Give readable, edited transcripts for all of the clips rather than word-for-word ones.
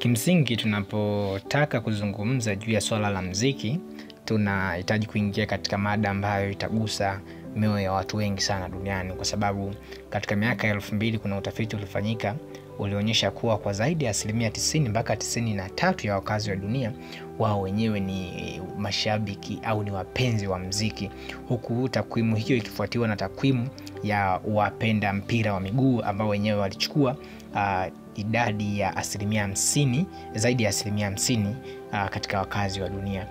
Kimsingi tunapotaka kuzungumza juu ya swala la muziki, tunahitaji kuingia katika mada ambayo itagusa mioyo ya watu wengi sana duniani, kwa sababu katika miaka ya 2000 kuna utafiti ulifanyika ulionyesha kuwa kwa zaidi ya 90 mpaka 93 ya wakazi wa dunia wao wenyewe ni mashabiki au ni wapenzi wa muziki, huku takwimu hiyo ikifuatiwa na takwimu ya wapenda mpira wa miguu ambao wenyewe walichukua idadi ya 50%, zaidi ya 50% katika wakazi wa dunia.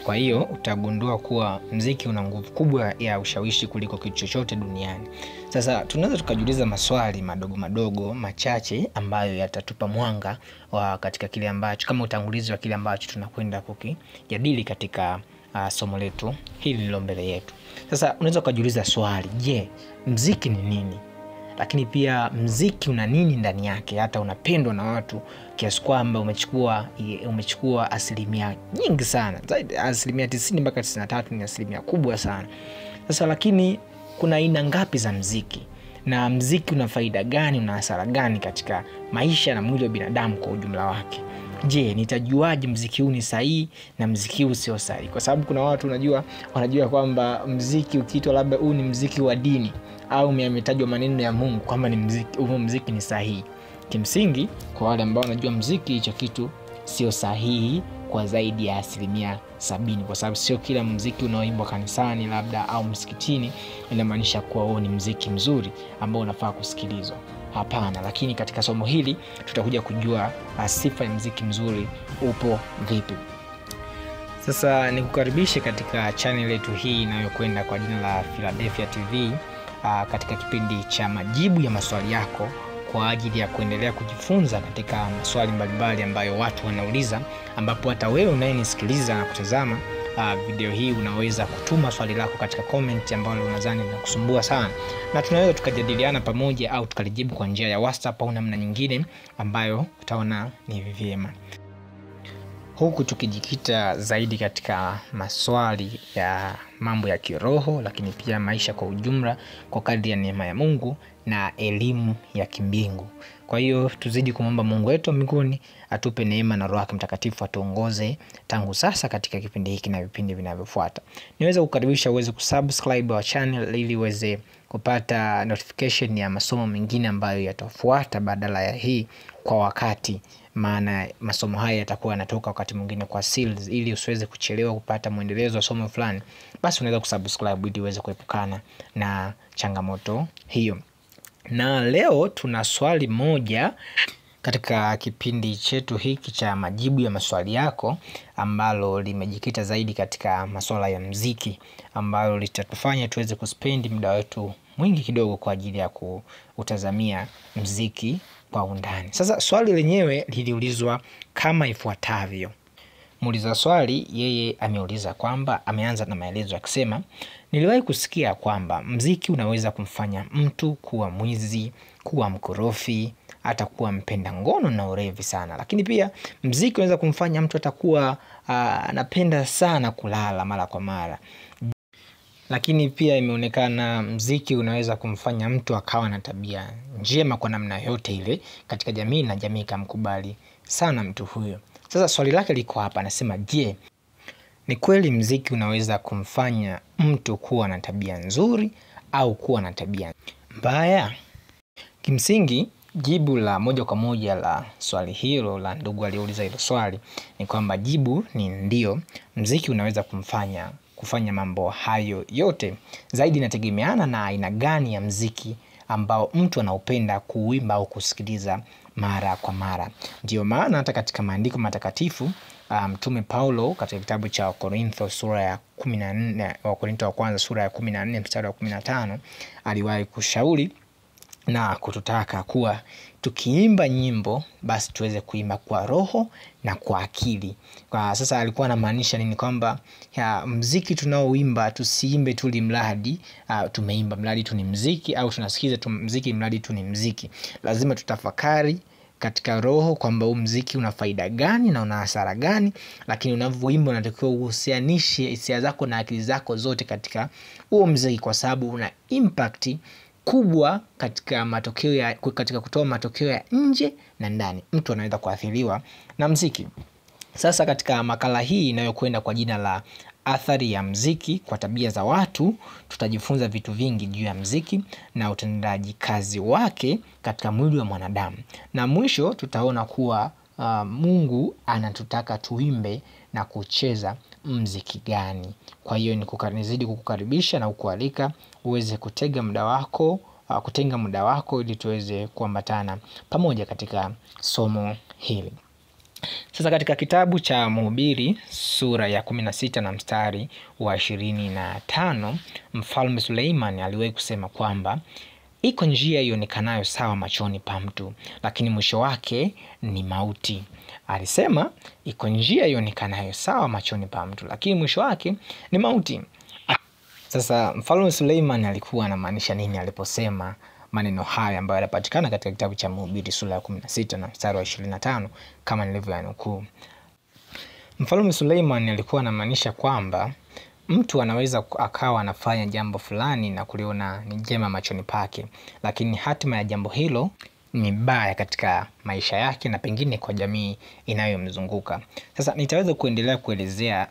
Kwa hiyo utagundua kuwa muziki una nguvu kubwa ya ushawishi kuliko kitu chochote duniani. Sasa tunaweza tukajiuliza maswali madogo machache ambayo yatatupa mwanga katika kile ambacho, kama utangulizi wa kile ambacho tunakwenda kukijadili katika somo letu hili lilo mbele yetu. Sasa unaweza kujiuliza swali, je, muziki ni nini? Lakini pia muziki una nini ndani yake hata unapendwa na watu kiasi kwamba umechukua asilimia nyingi sana, zaidi asilimia 90 mpaka 93 ni asilimia kubwa sana. Sasa lakini kuna aina ngapi za muziki, na muziki una faida gani, una hasara gani katika maisha na mwili wa binadamu kwa ujumla wake? Je, nitajuaje muziki huu ni sahihi na muziki huu sio sahihi? Kwa sababu kuna watu wanajua kwamba muziki ukiitwa labda huu ni muziki wa dini au umetajwa maneno ya Mungu kwamba ni muziki ni sahihi. Kimsingi kwa wale ambao wanajua muziki, hicho kitu sio sahihi kwa zaidi ya 70%, kwa sababu sio kila muziki unaoimbwa kanisani labda au msikitini inamaanisha kuwa huo ni muziki mzuri ambao unafaa kusikilizwa. Hapana, lakini katika somo hili tutakuja kujua sifa ya muziki mzuri upo vipi. Sasa nikukaribishe katika channel yetu hii inayokwenda kwa jina la Philadelphia TV katika kipindi cha majibu ya maswali yako, kwa ajili ya kuendelea kujifunza katika maswali mbalimbali ambayo watu wanauliza, ambapo hata wewe unayenisikiliza na kutazama video hii unaweza kutuma swali lako katika comment ambalo unadhani linakusumbua sana, na tunaweza tukajadiliana pamoja au tukalijibu kwa njia ya WhatsApp au namna nyingine ambayo utaona ni vyema, huku tukijikita zaidi katika maswali ya mambo ya kiroho, lakini pia maisha kwa ujumla kwa kadri ya neema ya Mungu na elimu ya kimbingu. Kwa hiyo tuzidi kumwomba Mungu wetu mbinguni atupe neema na Roho yake Mtakatifu atuongoze tangu sasa katika kipindi hiki na vipindi vinavyofuata. Niweza kukaribisha uweze kusubscribe our channel ili uweze kupata notification ya masomo mengine ambayo yatafuata badala ya hii kwa wakati, maana masomo haya yatakuwa yanatoka wakati mwingine kwa series. Ili usiweze kuchelewa kupata muendelezo wa somo fulani, basi unaweza kusubscribe ili uweze kuepukana na changamoto hiyo. Na leo tuna swali moja katika kipindi chetu hiki cha majibu ya maswali yako, ambalo limejikita zaidi katika masuala ya muziki, ambalo litatufanya tuweze kuspendi muda wetu mwingi kidogo kwa ajili ya kutazamia muziki kwa undani. Sasa swali lenyewe liliulizwa kama ifuatavyo. Muuliza swali yeye ameuliza kwamba, ameanza na maelezo akisema, niliwahi kusikia kwamba muziki unaweza kumfanya mtu kuwa mwizi, kuwa mkorofi, hata kuwa mpenda ngono na urevi sana. Lakini pia muziki unaweza kumfanya mtu atakuwa anapenda sana kulala mara kwa mara. Lakini pia imeonekana muziki unaweza kumfanya mtu akawa na tabia njema kwa namna yote ile katika jamii, na jamii ikamkubali sana mtu huyo. Sasa swali lake liko hapa, anasema, je, ni kweli muziki unaweza kumfanya mtu kuwa na tabia nzuri au kuwa na tabia mbaya? Kimsingi jibu la moja kwa moja la swali hilo la ndugu aliyeuliza hilo swali ni kwamba jibu ni ndio. Muziki unaweza kufanya mambo hayo yote. Zaidi inategemeana na aina gani ya muziki ambao mtu anaupenda kuimba au kusikiliza mara kwa mara. Ndio maana hata katika maandiko matakatifu Mtume Paulo katika kitabu cha Wakorintho sura ya 14, Wakorintho wa kwanza sura ya 14 mstari wa 15 aliwahi kushauri na kututaka kuwa tukiimba nyimbo basi tuweze kuimba kwa roho na kwa akili. Kwa sasa alikuwa anamaanisha nini? Kwamba muziki tunaoimba tusiimbe tu mradi tumeimba mradi tu ni muziki, au tunasikiza tu muziki mradi tu ni muziki. Lazima tutafakari katika roho kwamba huu muziki una faida gani na una hasara gani, lakini unavyoimba unatakiwa uhusianishe hisia zako na akili zako zote katika huo muziki, kwa sababu una impact kubwa katika kutoa matokeo ya nje na ndani. Mtu anaweza kuathiriwa na mziki. Sasa katika makala hii inayokwenda kwa jina la athari ya mziki kwa tabia za watu, tutajifunza vitu vingi juu ya mziki na utendaji kazi wake katika mwili wa mwanadamu. Na mwisho tutaona kuwa Mungu anatutaka tuimbe na kucheza mziki gani. Kwa hiyo nizidi kukukaribisha na kukualika uweze kutenga muda wako ili tuweze kuambatana pamoja katika somo hili. Sasa katika kitabu cha Mhubiri sura ya 16 na mstari wa 25, Mfalme Suleiman aliwahi kusema kwamba iko njia ionekanayo sawa machoni pa mtu, lakini mwisho wake ni mauti. Alisema iko njia ionekanayo sawa machoni pa mtu, lakini mwisho wake ni mauti. Sasa Mfalme Suleiman alikuwa anamaanisha nini aliposema maneno haya ambayo yanapatikana katika kitabu cha Mhubiri sura ya 16 na mstari wa 25 kama nilivyoyanukuu? Mfalme Suleiman alikuwa anamaanisha kwamba mtu anaweza akawa anafanya jambo fulani na kuliona ni jema machoni pake, lakini hatima ya jambo hilo ni baya katika maisha yake na pengine kwa jamii inayomzunguka. Sasa nitaweza kuendelea kuelezea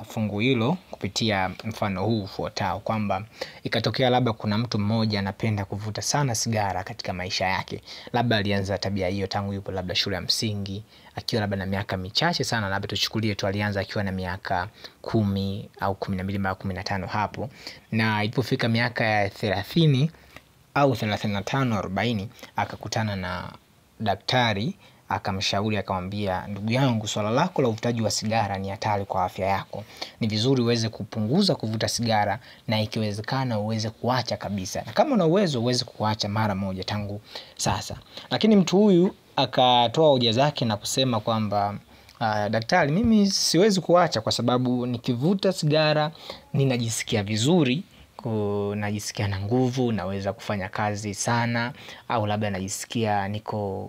fungu hilo kupitia mfano huu ufuatao, kwamba ikatokea labda kuna mtu mmoja anapenda kuvuta sana sigara katika maisha yake. Labda alianza tabia hiyo tangu yupo labda shule ya msingi, akiwa labda na miaka michache sana, labda tuchukulie tu alianza akiwa na miaka 10 au 12 au 15 hapo, na ilipofika miaka ya 30 au 35 40 akakutana na daktari, akamshauri, akamwambia, ndugu yangu, swala lako la uvutaji wa sigara ni hatari kwa afya yako. Ni vizuri uweze kupunguza kuvuta sigara na ikiwezekana uweze kuacha kabisa. Na kama una uwezo uweze kuacha mara moja tangu sasa. Lakini mtu huyu akatoa hoja zake na kusema kwamba daktari, mimi siwezi kuacha kwa sababu nikivuta sigara ninajisikia vizuri, najisikia na nguvu, naweza kufanya kazi sana, au labda najisikia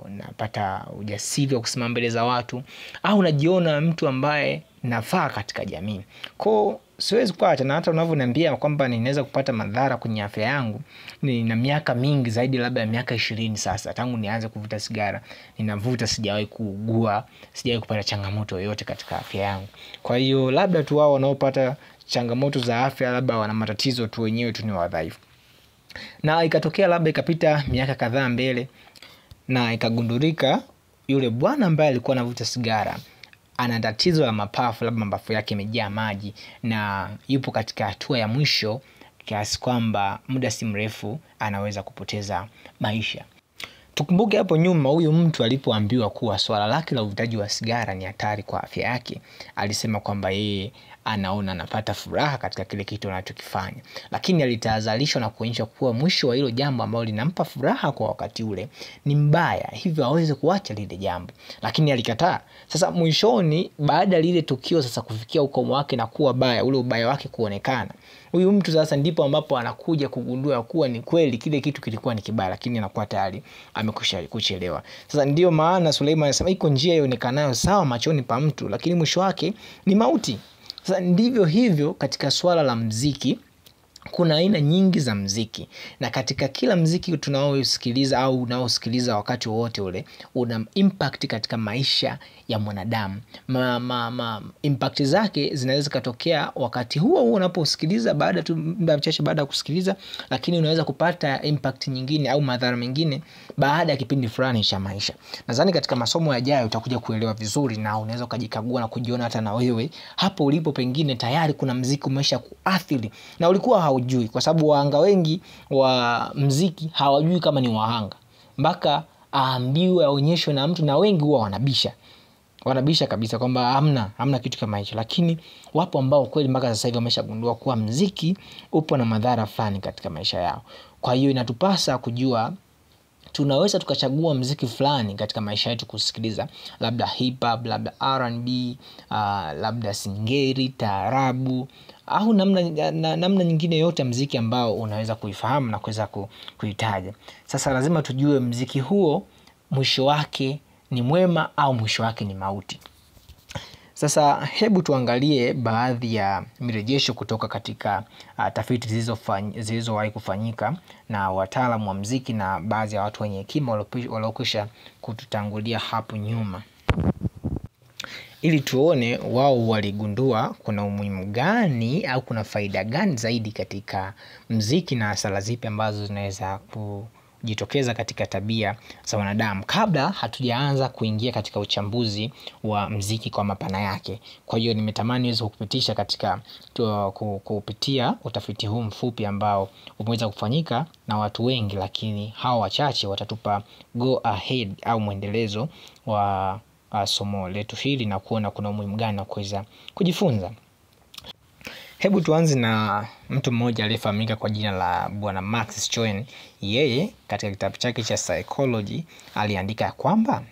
napata ujasiri wa kusimama mbele za watu, au najiona mtu ambaye nafaa katika jamii. Kwa siwezi kuacha, na hata unavyoniambia kwamba ninaweza kupata madhara kwenye afya yangu, nina miaka mingi zaidi, labda ya miaka 20 sasa tangu nianze kuvuta sigara. Ninavuta, sijawahi kuugua, sijawahi kupata changamoto yoyote katika afya yangu. Kwa hiyo labda tu wao wanaopata changamoto za afya labda wana matatizo tu, wenyewe tu ni wadhaifu. Na ikatokea labda ikapita miaka kadhaa mbele na ikagundulika yule bwana ambaye alikuwa anavuta sigara ana tatizo la mapafu, labda mapafu yake yamejaa maji na yupo katika hatua ya mwisho kiasi kwamba muda si mrefu anaweza kupoteza maisha. Tukumbuke hapo nyuma huyu mtu alipoambiwa kuwa swala lake la uvutaji wa sigara ni hatari kwa afya yake, alisema kwamba yeye anaona anapata furaha katika kile kitu anachokifanya, lakini alitahadharishwa na kuonyeshwa kuwa mwisho wa hilo jambo ambalo linampa furaha kwa wakati ule ni mbaya, hivyo aweze kuacha lile jambo, lakini alikataa. Sasa mwishoni, baada lile tukio sasa kufikia ukomo wake na kuwa baya, ule ubaya wake kuonekana, huyu mtu sasa ndipo ambapo anakuja kugundua kuwa ni kweli kile kitu kilikuwa ni kibaya, lakini anakuwa tayari amekwisha kuchelewa. Sasa ndio maana Suleiman anasema iko njia ionekanayo sawa machoni pa mtu, lakini mwisho wake ni mauti. Sasa ndivyo hivyo katika swala la mziki. Kuna aina nyingi za mziki, na katika kila mziki tunaosikiliza au unaosikiliza wakati wote ule una impact katika maisha ya mwanadamu. Impact zake zinaweza kutokea wakati huo unaposikiliza, baada tu muda mchache baada ya kusikiliza, lakini unaweza kupata impact nyingine au madhara mengine baada ya kipindi fulani cha maisha. Nadhani katika masomo yajayo utakuja kuelewa vizuri, na unaweza ukajikagua na kujiona hata na wewe hapo ulipo pengine tayari kuna mziki umesha kuathiri na ulikuwa haujui, kwa sababu wahanga wengi wa mziki hawajui kama ni wahanga mpaka aambiwe, aonyeshwe na mtu, na wengi huwa wanabisha kabisa kwamba hamna kitu kama hicho. Lakini wapo ambao kweli mpaka sasa hivi wameshagundua kuwa mziki upo na madhara fulani katika maisha yao. Kwa hiyo inatupasa kujua tunaweza tukachagua mziki fulani katika maisha yetu kusikiliza, labda hip hop, labda R&B, labda singeli, taarabu, au namna nyingine yote mziki ambao unaweza kuifahamu na kuweza kuitaja. Sasa lazima tujue mziki huo mwisho wake ni mwema au mwisho wake ni mauti. Sasa hebu tuangalie baadhi ya mirejesho kutoka katika tafiti zilizowahi kufanyika na wataalamu wa muziki na baadhi ya watu wenye hekima waliokwisha kututangulia hapo nyuma, ili tuone wao waligundua kuna umuhimu gani au kuna faida gani zaidi katika muziki na hasara zipi ambazo zinaweza kujitokeza katika tabia za wanadamu, kabla hatujaanza kuingia katika uchambuzi wa muziki kwa mapana yake. Kwa hiyo nimetamani niweze kukupitisha katika kupitia utafiti huu mfupi ambao umeweza kufanyika na watu wengi, lakini hao wachache watatupa go ahead au mwendelezo wa somo letu hili na kuona kuna umuhimu gani wa kuweza kujifunza. Hebu tuanze na mtu mmoja aliyefahamika kwa jina la Bwana Max Schwinn. Yeye katika kitabu chake cha Psychology aliandika kwamba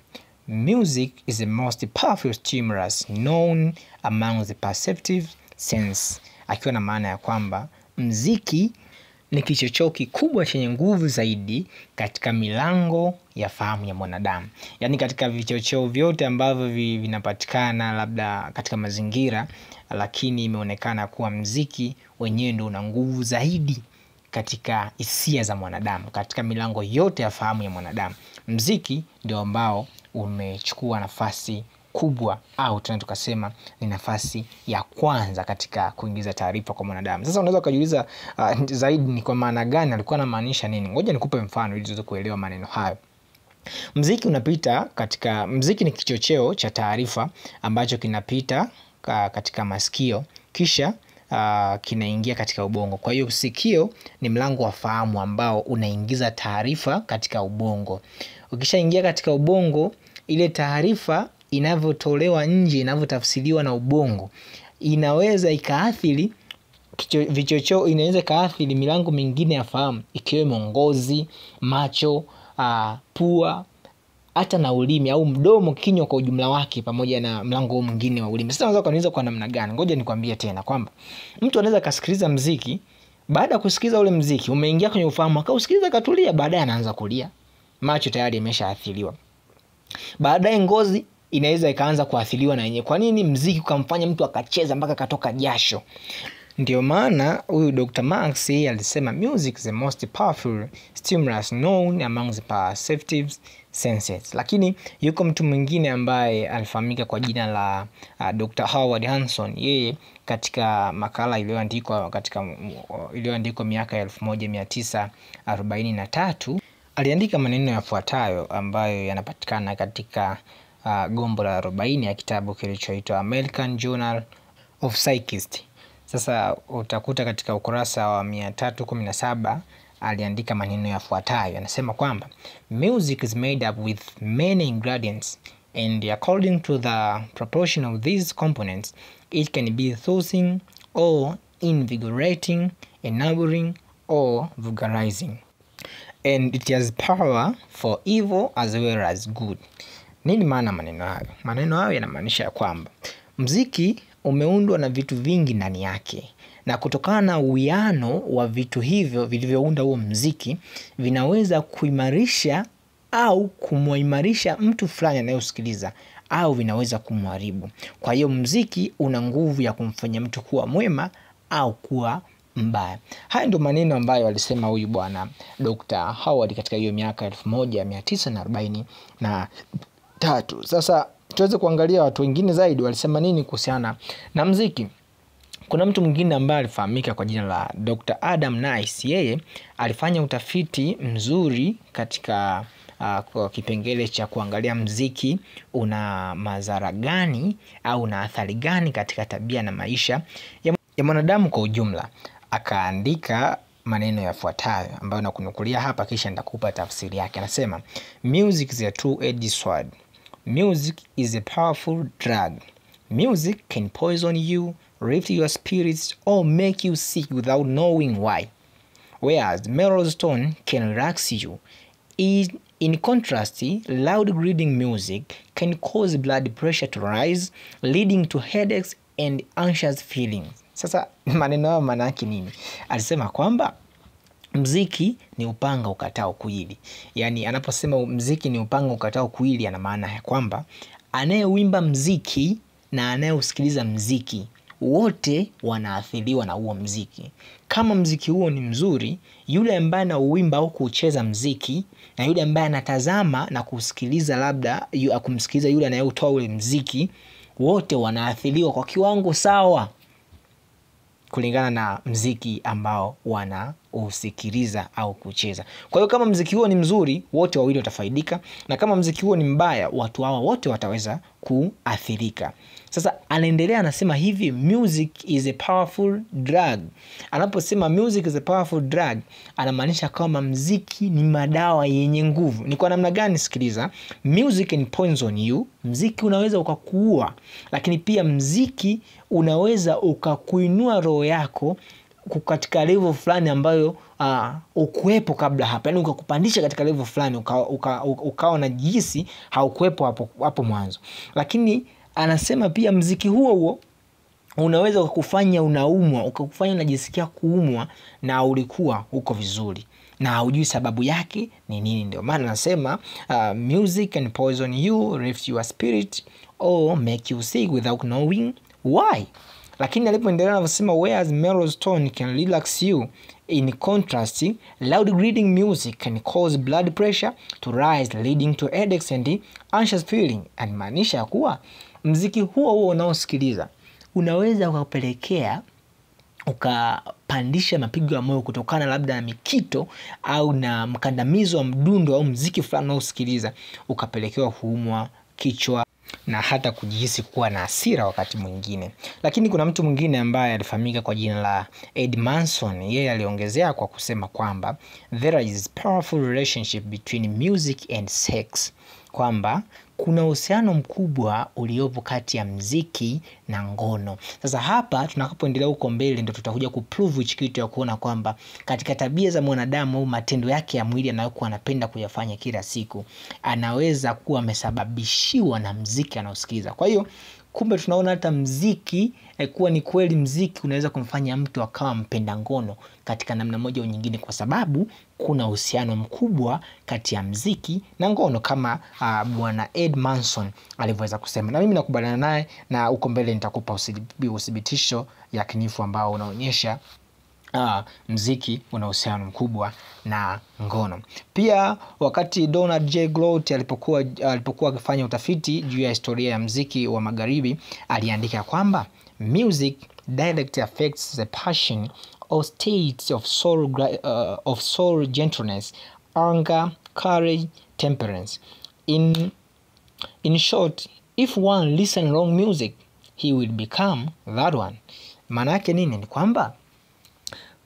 music is the most powerful stimulus known among the perceptive sense, akiwa na maana ya kwamba muziki ni kichocheo kikubwa chenye nguvu zaidi katika milango ya fahamu ya mwanadamu. Yaani katika vichocheo vyote ambavyo vinapatikana labda katika mazingira, lakini imeonekana kuwa muziki wenyewe ndio una nguvu zaidi katika hisia za mwanadamu. Katika milango yote ya fahamu ya mwanadamu, muziki ndio ambao umechukua nafasi kubwa, au tunaweza tukasema ni nafasi ya kwanza katika kuingiza taarifa kwa mwanadamu. Sasa unaweza kujiuliza zaidi ni kwa maana gani, alikuwa anamaanisha nini? Ngoja nikupe mfano ili uweze kuelewa maneno hayo. Muziki ni kichocheo cha taarifa ambacho kinapita katika masikio kisha kinaingia katika ubongo. Kwa hiyo sikio ni mlango wa fahamu ambao unaingiza taarifa katika ubongo. Ukishaingia katika ubongo, ile taarifa inavyotolewa nje, inavyotafsiriwa na ubongo, inaweza ikaathiri vichocheo, inaweza ikaathiri milango mingine ya fahamu ikiwemo ngozi, macho, pua, hata na ulimi au mdomo, kinywa kwa ujumla wake, pamoja na mlango mwingine wa ulimi. Sasa unaweza kuanza kwa namna gani? Ngoja nikwambie tena kwamba mtu anaweza kasikiliza muziki, baada ya kusikiliza ule muziki umeingia kwenye ufahamu, akausikiliza katulia, baadaye anaanza kulia, macho tayari yameshaathiriwa. Baadaye ngozi inaweza ikaanza kuathiriwa na yenyewe. Kwa nini? Muziki ukamfanya mtu akacheza mpaka katoka jasho. Ndio maana huyu Dr. Marx alisema music is the most powerful stimulus known among the perceptive senses. Lakini yuko mtu mwingine ambaye alifahamika kwa jina la Dr. Howard Hanson. Yeye katika makala iliyoandikwa miaka 1943 aliandika maneno yafuatayo ambayo yanapatikana katika gombo la 40 ya kitabu kilichoitwa American Journal of Psychiatry. Sasa utakuta katika ukurasa wa 317 aliandika maneno yafuatayo. Anasema kwamba music is made up with many ingredients, and according to the proportion of these components, it can be soothing or invigorating, enabling or vulgarizing, and it has power for evil as well as good. Nini maana maneno hayo? Maneno hayo yanamaanisha kwamba muziki umeundwa na vitu vingi ndani yake, na kutokana na uwiano wa vitu hivyo vilivyounda huo muziki, vinaweza kuimarisha au kumuimarisha mtu fulani anayesikiliza, au vinaweza kumharibu. Kwa hiyo muziki una nguvu ya kumfanya mtu kuwa mwema au kuwa mbaya. Haya ndio maneno ambayo alisema huyu bwana Dr. Howard katika hiyo miaka 1943. Sasa tuweze kuangalia watu wengine zaidi walisema nini kuhusiana na muziki. Kuna mtu mwingine ambaye alifahamika kwa jina la Dr. Adam Nice. Yeye alifanya utafiti mzuri katika kwa kipengele cha kuangalia muziki una madhara gani au una athari gani katika tabia na maisha ya mwanadamu kwa ujumla. Akaandika maneno yafuatayo ambayo nakunukulia hapa, kisha nitakupa tafsiri yake. Anasema music is a two-edged sword. Music is a powerful drug. Music can poison you, lift your spirits, or make you sick without knowing why, whereas melodious tone can relax you. In contrast, loud reading music can cause blood pressure to rise, leading to headaches and anxious feelings. Sasa maneno hayo maana yake nini? Alisema kwamba muziki ni upanga ukatao kuwili. Yaani anaposema muziki ni upanga ukatao kuwili, ana maana ya kwamba anayewimba muziki na anayeusikiliza mziki, wote wanaathiriwa na huo mziki. Kama mziki huo ni mzuri, yule ambaye anauimba au kucheza mziki na yule ambaye anatazama na kusikiliza, labda kumsikiliza yule anayeutoa ule mziki, wote wanaathiriwa kwa kiwango sawa kulingana na mziki ambao wanausikiliza au kucheza. Kwa hiyo kama mziki huo ni mzuri, wote wawili watafaidika, na kama mziki huo ni mbaya, watu hawa wote wataweza kuathirika. Sasa anaendelea anasema hivi, music is a powerful drug. Anaposema music is a powerful drug, anamaanisha kama mziki ni madawa yenye nguvu. Ni kwa namna gani? Sikiliza. Music can poison you. Mziki unaweza ukakuua, lakini pia mziki unaweza ukakuinua roho yako katika level fulani ambayo ukuepo kabla hapa. Yaani ukakupandisha katika level fulani ukawa na jinsi haukuepo hapo mwanzo. Lakini anasema pia mziki huo unaweza kukufanya unaumwa, ukakufanya unajisikia kuumwa na ulikuwa uko vizuri na hujui sababu yake ni nini. Ndio maana anasema music can poison you, lift your spirit or make you sick without knowing why. Lakini alipoendelea anasema whereas mellow tone can relax you, in contrast loud reading music can cause blood pressure to rise, leading to headaches and anxious feeling. Anamaanisha kuwa mziki huo unaosikiliza unaweza ukapelekea ukapandisha mapigo ya moyo kutokana labda na mikito au na mkandamizo wa mdundo au mziki fulani unaosikiliza, ukapelekewa kuumwa kichwa na hata kujihisi kuwa na hasira wakati mwingine. Lakini kuna mtu mwingine ambaye alifahamika kwa jina la Ed Manson. Yeye aliongezea kwa kusema kwamba there is powerful relationship between music and sex, kwamba kuna uhusiano mkubwa uliopo kati ya mziki na ngono. Sasa hapa tunakapoendelea huko mbele ndio tutakuja kuprove hichi kitu ya kuona kwamba katika tabia za mwanadamu au matendo yake ya mwili anayokuwa anapenda kuyafanya kila siku, anaweza kuwa amesababishiwa na mziki anaosikiliza. Kwa hiyo kumbe tunaona hata mziki kuwa ni kweli mziki unaweza kumfanya mtu akawa mpenda ngono katika namna moja au nyingine, kwa sababu kuna uhusiano mkubwa kati ya mziki na ngono kama bwana Ed Manson alivyoweza kusema. Na mimi nakubaliana naye, na uko mbele nitakupa uthibitisho yakinifu ambao unaonyesha mziki una uhusiano mkubwa na ngono. Pia wakati Donald J. Grout alipokuwa akifanya utafiti juu ya historia ya mziki wa magharibi, aliandika kwamba music directly affects the passion or states of soul, gentleness, anger, courage, temperance. In short, if one listen wrong music, he will become that one. Maana yake nini? Ni kwamba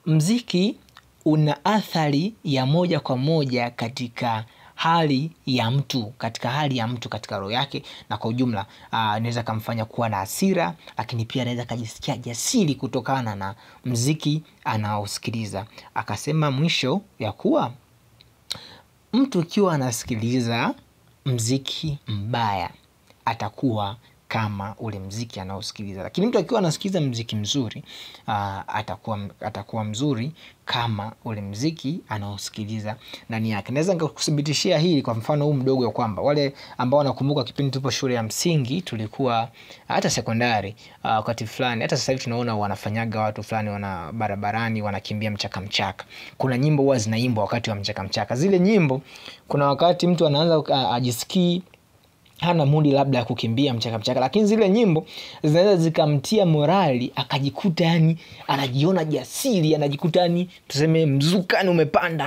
mziki una athari ya moja kwa moja katika hali ya mtu, katika roho yake, na kwa ujumla inaweza kumfanya kuwa na hasira, lakini pia anaweza kujisikia jasiri kutokana na mziki anaosikiliza. Akasema mwisho ya kuwa mtu ikiwa anasikiliza mziki mbaya atakuwa kama ule mziki anaosikiliza, lakini mtu akiwa anasikiliza mziki mzuri atakuwa mzuri kama ule mziki anaosikiliza ndani yake. Naweza nikakuthibitishia hili kwa mfano huu mdogo ya kwamba wale ambao wanakumbuka kipindi tupo shule ya msingi, tulikuwa hata sekondari, wakati fulani, hata sasa hivi tunaona wanafanyaga watu fulani wana barabarani wanakimbia mchaka mchaka. Kuna nyimbo huwa zinaimbwa wakati wa mchaka mchaka. Zile nyimbo kuna wakati mtu anaanza ajisikii hana mudi labda ya kukimbia mchaka, lakini zile nyimbo zinaweza zikamtia morali, akajikuta yani anajiona jasiri, anajikuta yani tuseme mzukani umepanda,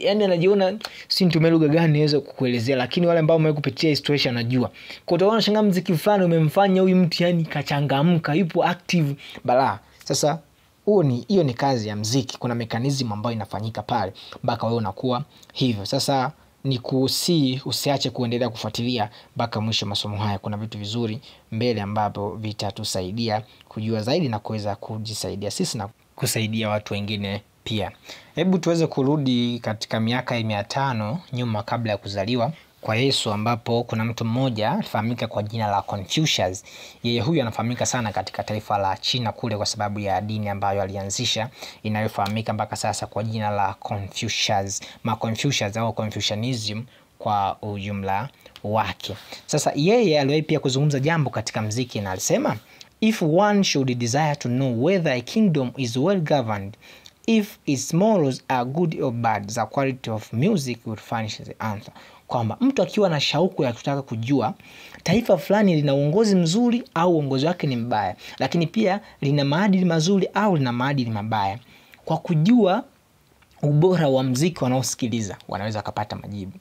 yani anajiona si nitumie lugha gani niweze kukuelezea, lakini wale ambao wamekupitia situation wanajua. Kwa hiyo unashangaa muziki fulani umemfanya huyu mtu yani kachangamka, yupo active bala. Sasa hiyo ni kazi ya muziki. Kuna mechanism ambayo inafanyika pale mpaka wewe unakuwa hivyo. Sasa ni usiache kuendelea kufuatilia mpaka mwisho masomo haya. Kuna vitu vizuri mbele ambapo vitatusaidia kujua zaidi na kuweza kujisaidia sisi na kusaidia watu wengine pia. Hebu tuweze kurudi katika miaka ya 500 nyuma kabla ya kuzaliwa kwa Yesu, ambapo kuna mtu mmoja alifahamika kwa jina la Confucius. Yeye huyu anafahamika sana katika taifa la China kule kwa sababu ya dini ambayo alianzisha inayofahamika mpaka sasa kwa jina la Confucius. Confucius au Confucianism kwa ujumla wake. Sasa yeye aliwahi pia kuzungumza jambo katika mziki na alisema, if one should desire to know whether a kingdom is well governed, if its morals are good or bad, the quality of music will furnish the answer. Kwamba mtu akiwa na shauku ya kutaka kujua taifa fulani lina uongozi mzuri au uongozi wake ni mbaya, lakini pia lina maadili mazuri au lina maadili mabaya, kwa kujua ubora wa mziki wanaosikiliza wanaweza kupata majibu.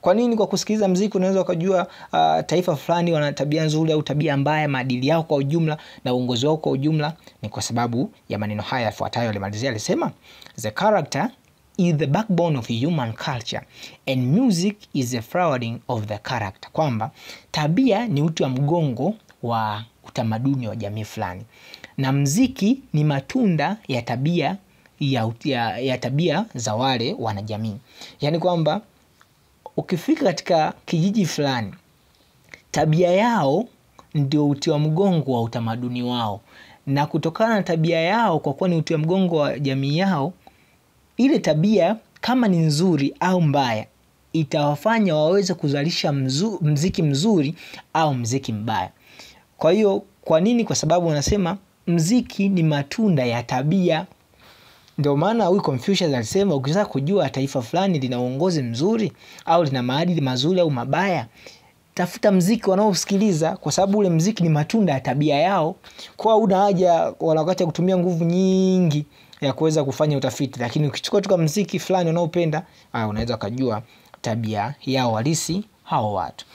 Kwa nini? Kwa kusikiliza mziki unaweza kujua taifa fulani wana tabia nzuri au tabia mbaya, maadili yao kwa ujumla na uongozi wao kwa ujumla. Ni kwa sababu ya maneno haya yafuatayo alimalizia, alisema, the character is the backbone of human culture and music is the flowering of the character. Kwamba tabia ni uti wa mgongo wa utamaduni wa jamii fulani, na mziki ni matunda ya tabia ya tabia za wale wanajamii. Yani kwamba ukifika katika kijiji fulani, tabia yao ndio uti wa mgongo wa utamaduni wao, na kutokana na tabia yao, kwa kuwa ni uti wa mgongo wa jamii yao, ile tabia kama ni nzuri au mbaya itawafanya waweze kuzalisha mziki mzuri au mziki mbaya. Kwa hiyo kwa nini? Kwa sababu wanasema mziki ni matunda ya tabia. Ndio maana huyu Confucius alisema, ukitaka kujua taifa fulani lina uongozi mzuri au lina maadili mazuri au mabaya, tafuta mziki wanaosikiliza, kwa sababu ule mziki ni matunda ya tabia yao. Kwa una haja wala wakati ya kutumia nguvu nyingi ya kuweza kufanya utafiti, lakini ukichukua tu mziki fulani unaopenda, unaweza kujua tabia yao halisi hao watu.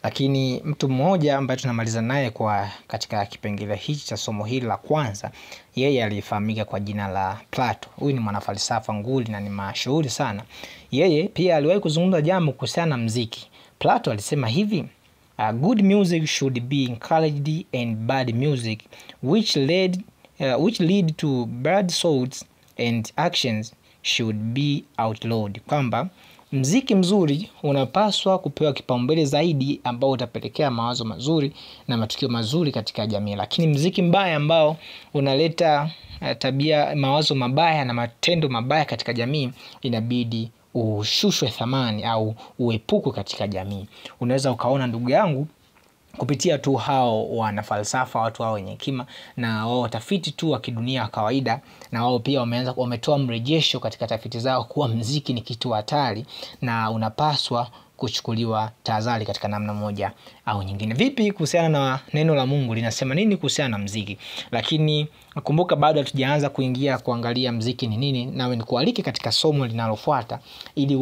Lakini mtu mmoja ambaye tunamaliza naye kwa katika kipengele hichi cha somo hili la kwanza, yeye alifahamika kwa jina la Plato. Huyu ni mwanafalsafa nguli na ni mashuhuri sana. Yeye pia aliwahi kuzungumza jambo kuhusiana na muziki. Plato alisema hivi, good music should be encouraged and bad music which lead to bad thoughts and actions should be outlawed. Kwamba mziki mzuri unapaswa kupewa kipaumbele zaidi, ambao utapelekea mawazo mazuri na matukio mazuri katika jamii. Lakini mziki mbaya ambao unaleta mawazo mabaya na matendo mabaya katika jamii, inabidi ushushwe thamani au uepukwe katika jamii. Unaweza ukaona, ndugu yangu, kupitia tu hao wanafalsafa, watu hao wenye hekima na wao tafiti tu wa kidunia wa kawaida, na wao pia wametoa mrejesho katika tafiti zao kuwa muziki ni kitu hatari na unapaswa kuchukuliwa tahadhari katika namna moja au nyingine. Vipi kuhusiana na neno la Mungu linasema nini kuhusiana na muziki? Lakini kumbuka bado hatujaanza kuingia kuangalia muziki ni nini, nawe nikualike katika somo linalofuata ili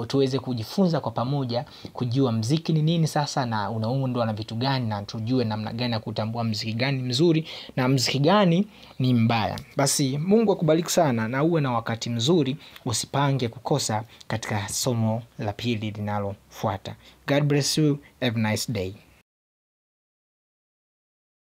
tuweze kujifunza kwa pamoja kujua muziki ni nini sasa, na unaundwa na vitu gani, na tujue namna gani ya kutambua muziki gani mzuri na muziki gani ni mbaya. Basi Mungu akubariki sana na uwe na wakati mzuri, usipange kukosa katika somo la pili linalofuata. God bless you. Have a nice day.